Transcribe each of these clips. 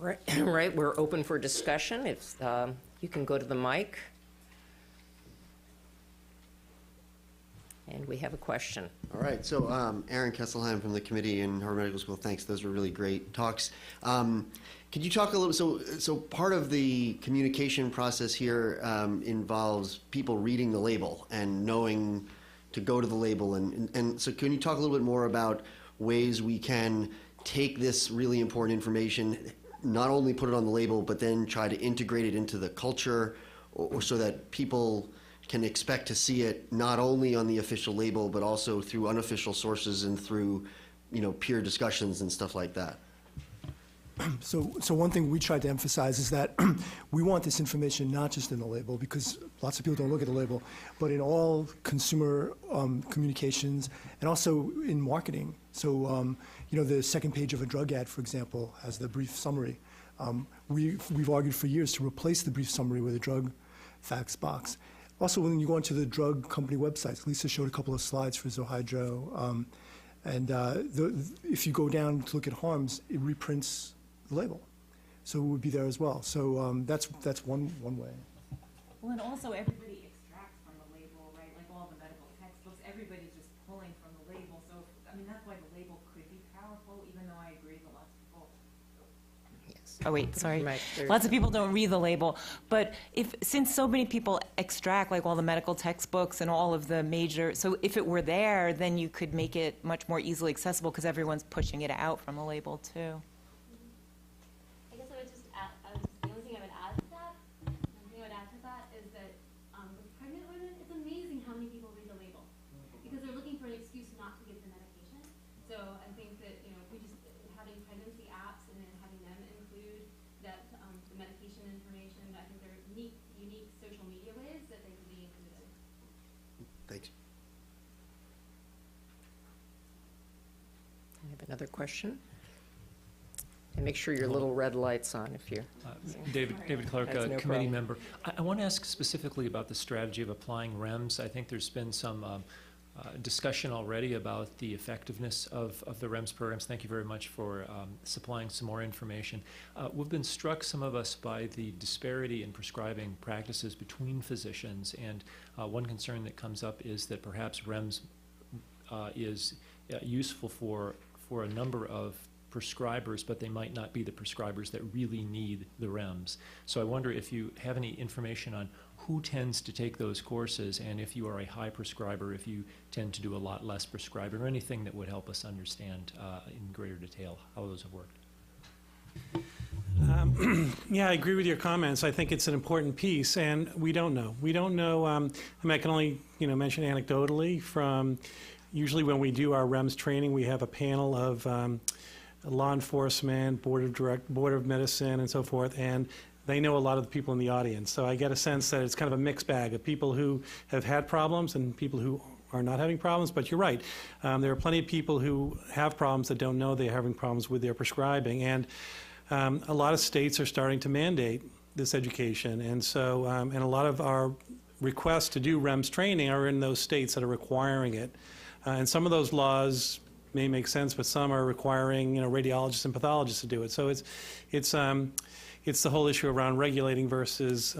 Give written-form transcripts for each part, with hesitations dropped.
right, right, we're open for discussion. If you can go to the mic. And we have a question. All right, so Aaron Kesselheim from the committee in Harvard Medical School, thanks. Those were really great talks. Could you talk a little, so part of the communication process here involves people reading the label and knowing to go to the label. And so can you talk a little bit more about ways we can take this really important information, not only put it on the label, but then try to integrate it into the culture or so that people can expect to see it not only on the official label, but also through unofficial sources and through, peer discussions and stuff like that? So one thing we tried to emphasize is that we want this information not just in the label, because lots of people don't look at the label, but in all consumer communications and also in marketing. So, the second page of a drug ad, for example, has the brief summary. We've argued for years to replace the brief summary with a drug facts box. Also, when you go onto the drug company websites, Lisa showed a couple of slides for Zohydro, if you go down to look at harms, it reprints the label. So it would be there as well. So that's one way. Well, and also everybody extracts from the label, right? Like all the medical textbooks, everybody's just pulling from the label. So, that's why the label could be powerful, even though I agree that lots of people. Yes. Oh, wait, sorry. Right, Lots of people don't read the label. But since so many people extract like all the medical textbooks and all of the major, so if it were there, then you could make it much more easily accessible because everyone's pushing it out from the label too. I guess I would just add, the only thing I would add to that, is that with pregnant women, it's amazing how many people read the label because they're looking for an excuse not to get the medication. So I think that, if we just having pregnancy apps and then having them include that the medication information, I think there are unique social media ways that they could be included. Thanks. I have another question. And make sure your little red light's on if you're. David Clark, That's no committee problem. member. I want to ask specifically about the strategy of applying REMS. I think there's been some discussion already about the effectiveness of the REMS programs. Thank you very much for supplying some more information. We've been struck, some of us, by the disparity in prescribing practices between physicians, and one concern that comes up is that perhaps REMS is useful for a number of prescribers, but they might not be the prescribers that really need the REMS. So I wonder if you have any information on who tends to take those courses, and if you are a high prescriber, if you tend to do a lot less prescribing, or anything that would help us understand in greater detail how those have worked. Yeah, I agree with your comments. I think it's an important piece, and we don't know. We don't know. I can only mention anecdotally from usually when we do our REMS training, we have a panel of law enforcement, board of medicine, and so forth, and they know a lot of the people in the audience. So I get a sense that it's kind of a mixed bag of people who have had problems and people who are not having problems. But you're right. There are plenty of people who have problems that don't know they're having problems with their prescribing. And a lot of states are starting to mandate this education. And so, and a lot of our requests to do REMS training are in those states that are requiring it. And some of those laws may make sense, but some are requiring radiologists and pathologists to do it. So it's the whole issue around regulating versus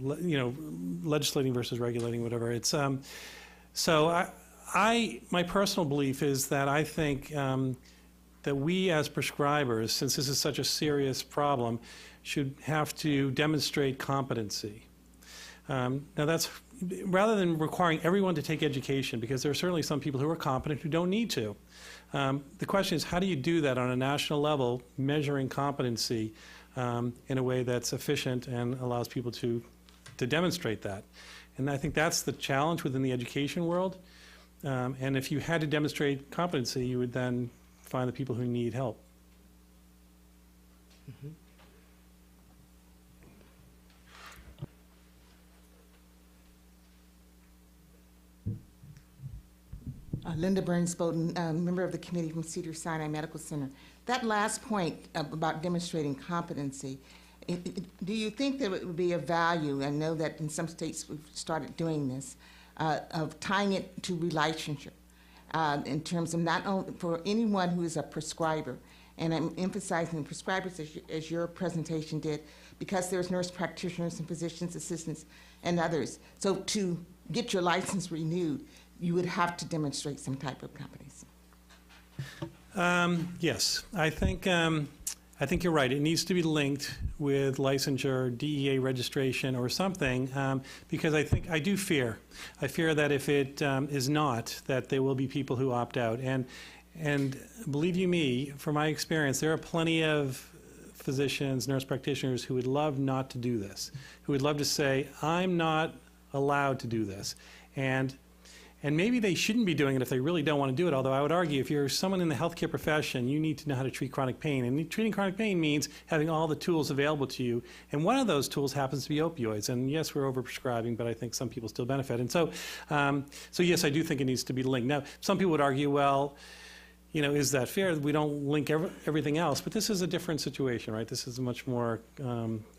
legislating versus regulating, whatever. It's so my personal belief is that I think that we as prescribers, since this is such a serious problem, should have to demonstrate competency. Now that's rather than requiring everyone to take education, because there are certainly some people who are competent who don't need to. The question is, how do you do that on a national level, measuring competency in a way that's efficient and allows people to demonstrate that? And I think that's the challenge within the education world. And if you had to demonstrate competency, you would then find the people who need help. Mm-hmm. Linda Burns-Bowden, member of the committee from Cedars-Sinai Medical Center. That last point about demonstrating competency, do you think that it would be of value, I know that in some states we've started doing this, of tying it to relationship in terms of not only for anyone who is a prescriber, And I'm emphasizing prescribers as your presentation did, because there's nurse practitioners and physician's assistants and others. So to get your license renewed, you would have to demonstrate some type of competency. Yes, I think you're right. It needs to be linked with licensure, DEA registration, or something, because I do fear. I fear that if it is not, that there will be people who opt out. And believe you me, from my experience, there are plenty of physicians, nurse practitioners who would love not to do this, who would love to say, I'm not allowed to do this. And maybe they shouldn't be doing it if they really don't want to do it, although I would argue if you're someone in the healthcare profession, you need to know how to treat chronic pain. And treating chronic pain means having all the tools available to you. And one of those tools happens to be opioids. And yes, we're overprescribing, but I think some people still benefit. And so yes, I do think it needs to be linked. Now, some people would argue, well, is that fair? We don't link everything else. But this is a different situation, right? This is a much more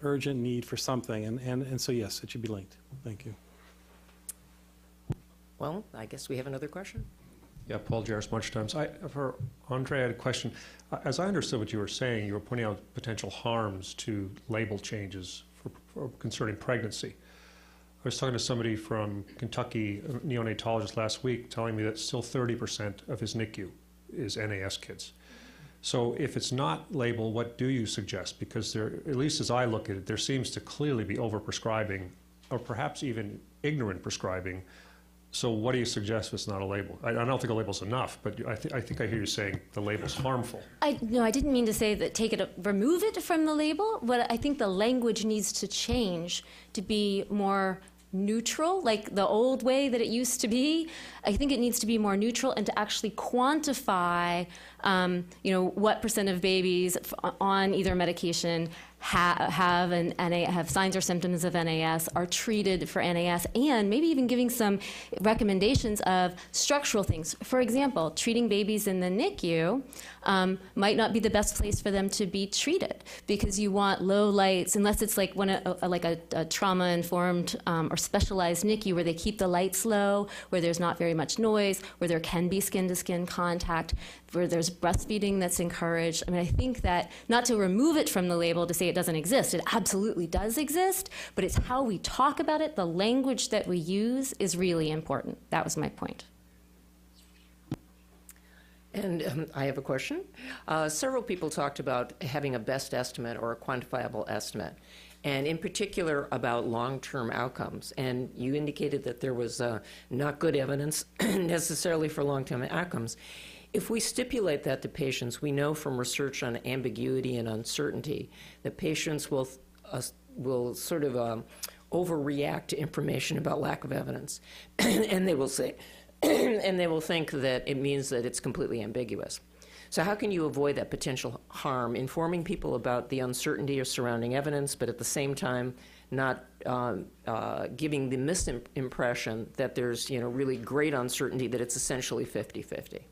urgent need for something. And so, yes, it should be linked. Thank you. Well, I guess we have another question. Yeah, Paul Jarris, Munch Times. For Andre, I had a question. As I understood what you were saying, you were pointing out potential harms to label changes for concerning pregnancy. I was talking to somebody from Kentucky, a neonatologist last week, telling me that still 30% of his NICU is NAS kids. So if it's not labeled, what do you suggest? Because there, at least as I look at it, there seems to clearly be overprescribing, or perhaps even ignorant prescribing. So what do you suggest if it's not a label? I don't think a label's enough, but I think I hear you saying the label's harmful. No, I didn't mean to say that remove it from the label, but I think the language needs to change to be more neutral, like the old way that it used to be. I think it needs to be more neutral and to actually quantify, what % of babies on either medication have signs or symptoms of NAS, are treated for NAS, and maybe even giving some recommendations of structural things. For example, treating babies in the NICU might not be the best place for them to be treated, because you want low lights, unless it's like a trauma-informed or specialized NICU where they keep the lights low, where there's not very much noise, where there can be skin-to-skin contact, where there's breastfeeding that's encouraged. I mean, I think that, not to remove it from the label to say it doesn't exist, it absolutely does exist, but it's how we talk about it, the language that we use is really important. That was my point. And I have a question. Several people talked about having a best estimate or a quantifiable estimate, and in particular about long-term outcomes. And you indicated that there was not good evidence necessarily for long-term outcomes. If we stipulate that to patients, we know from research on ambiguity and uncertainty that patients will sort of overreact to information about lack of evidence, and they will say, and they will think that it means that it's completely ambiguous. So how can you avoid that potential harm, informing people about the uncertainty of surrounding evidence, but at the same time not giving the misimpression that there's really great uncertainty, that it's essentially 50-50?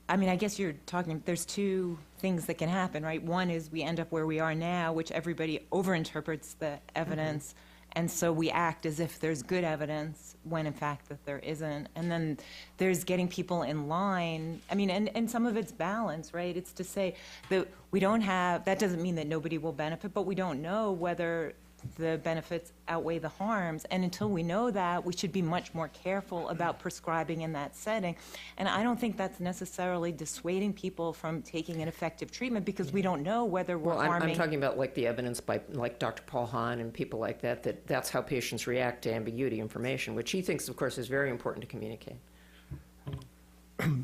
I guess you're talking, there's two things that can happen, right? One is we end up where we are now, which everybody overinterprets the evidence, and so we act as if there's good evidence when in fact that there isn't. And then there's getting people in line. And some of it's balance, right? It's to say that that doesn't mean that nobody will benefit, but we don't know whether the benefits outweigh the harms. And until we know that, we should be much more careful about prescribing in that setting. And I don't think that's necessarily dissuading people from taking an effective treatment, because we don't know whether we're harming. I'm talking about like the evidence by like Dr. Paul Hahn and people like that, that's how patients react to ambiguity information, which he thinks, of course, is very important to communicate.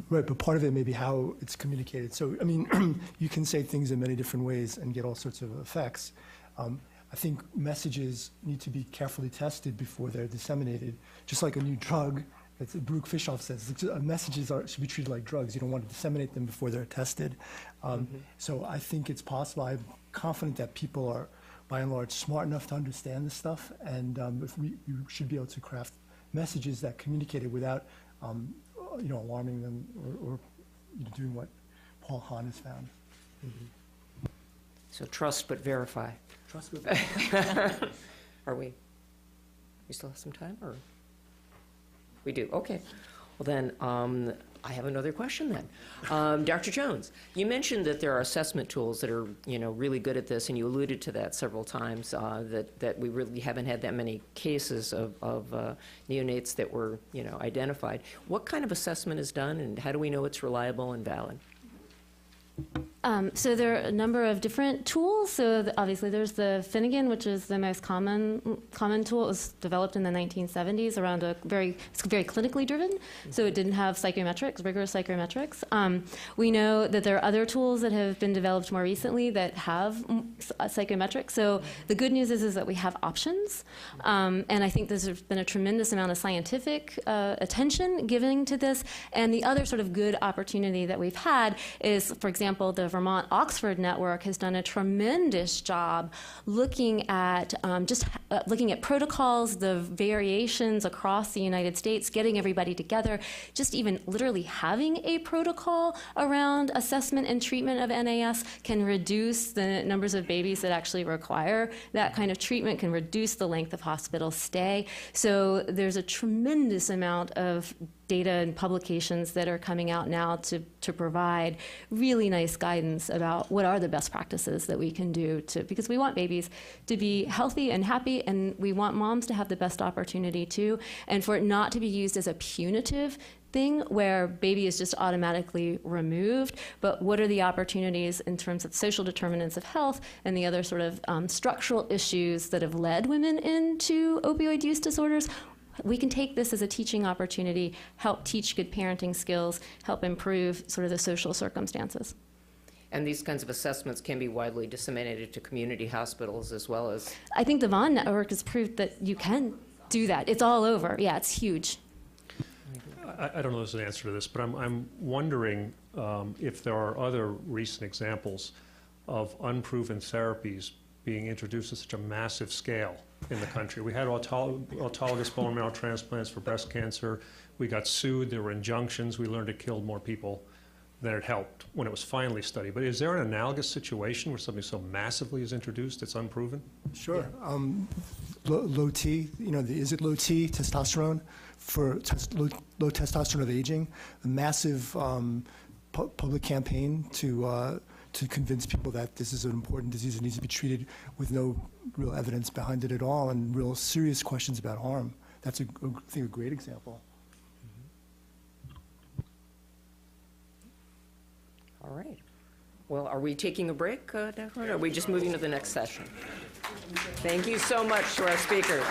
Right, but part of it may be how it's communicated. So, you can say things in many different ways and get all sorts of effects. I think messages need to be carefully tested before they're disseminated. Just like a new drug, as Baruch Fishoff says, messages should be treated like drugs. You don't want to disseminate them before they're tested. So I think it's possible. I'm confident that people are, by and large, smart enough to understand this stuff, and you should be able to craft messages that communicate it without, alarming them or doing what Paul Hahn has found. So trust but verify. Trust but verify. Are we? We still have some time, or? We do, okay. Well, then, I have another question then. Dr. Jones, you mentioned that there are assessment tools that are, really good at this, and you alluded to that several times, that we really haven't had that many cases of neonates that were, identified. What kind of assessment is done, and how do we know it's reliable and valid? So there are a number of different tools. So obviously there's the Finnegan, which is the most common tool. It was developed in the 1970s around it's very clinically driven. So it didn't have psychometrics, rigorous psychometrics. We know that there are other tools that have been developed more recently that have psychometrics. So the good news is that we have options. And I think there's been a tremendous amount of scientific attention given to this. And the other sort of good opportunity that we've had is, for example, the Vermont-Oxford network has done a tremendous job looking at looking at protocols, the variations across the United States, getting everybody together, just even literally having a protocol around assessment and treatment of NAS can reduce the numbers of babies that actually require that kind of treatment, can reduce the length of hospital stay. So there's a tremendous amount of data and publications that are coming out now to provide really nice guidance about what are the best practices that we can do because we want babies to be healthy and happy, and we want moms to have the best opportunity too, and for it not to be used as a punitive thing where baby is just automatically removed, but what are the opportunities in terms of social determinants of health and the other sort of structural issues that have led women into opioid use disorders. We can take this as a teaching opportunity, help teach good parenting skills, help improve sort of the social circumstances. And these kinds of assessments can be widely disseminated to community hospitals as well as... I think the Vaughan network has proved that you can do that. It's all over. Yeah, it's huge. I don't know if there's an answer to this, but I'm wondering if there are other recent examples of unproven therapies being introduced at such a massive scale in the country. We had autologous bone marrow transplants for breast cancer. We got sued. There were injunctions. We learned it killed more people than it helped when it was finally studied. But is there an analogous situation where something so massively is introduced it's unproven? Sure. Low T, is it low T testosterone for low testosterone of aging? A massive public campaign to convince people that this is an important disease that needs to be treated with no real evidence behind it at all and real serious questions about harm. That's, I think, a great example. All right. Well, are we taking a break, Deborah, or are we just moving to the next session? Thank you so much to our speakers.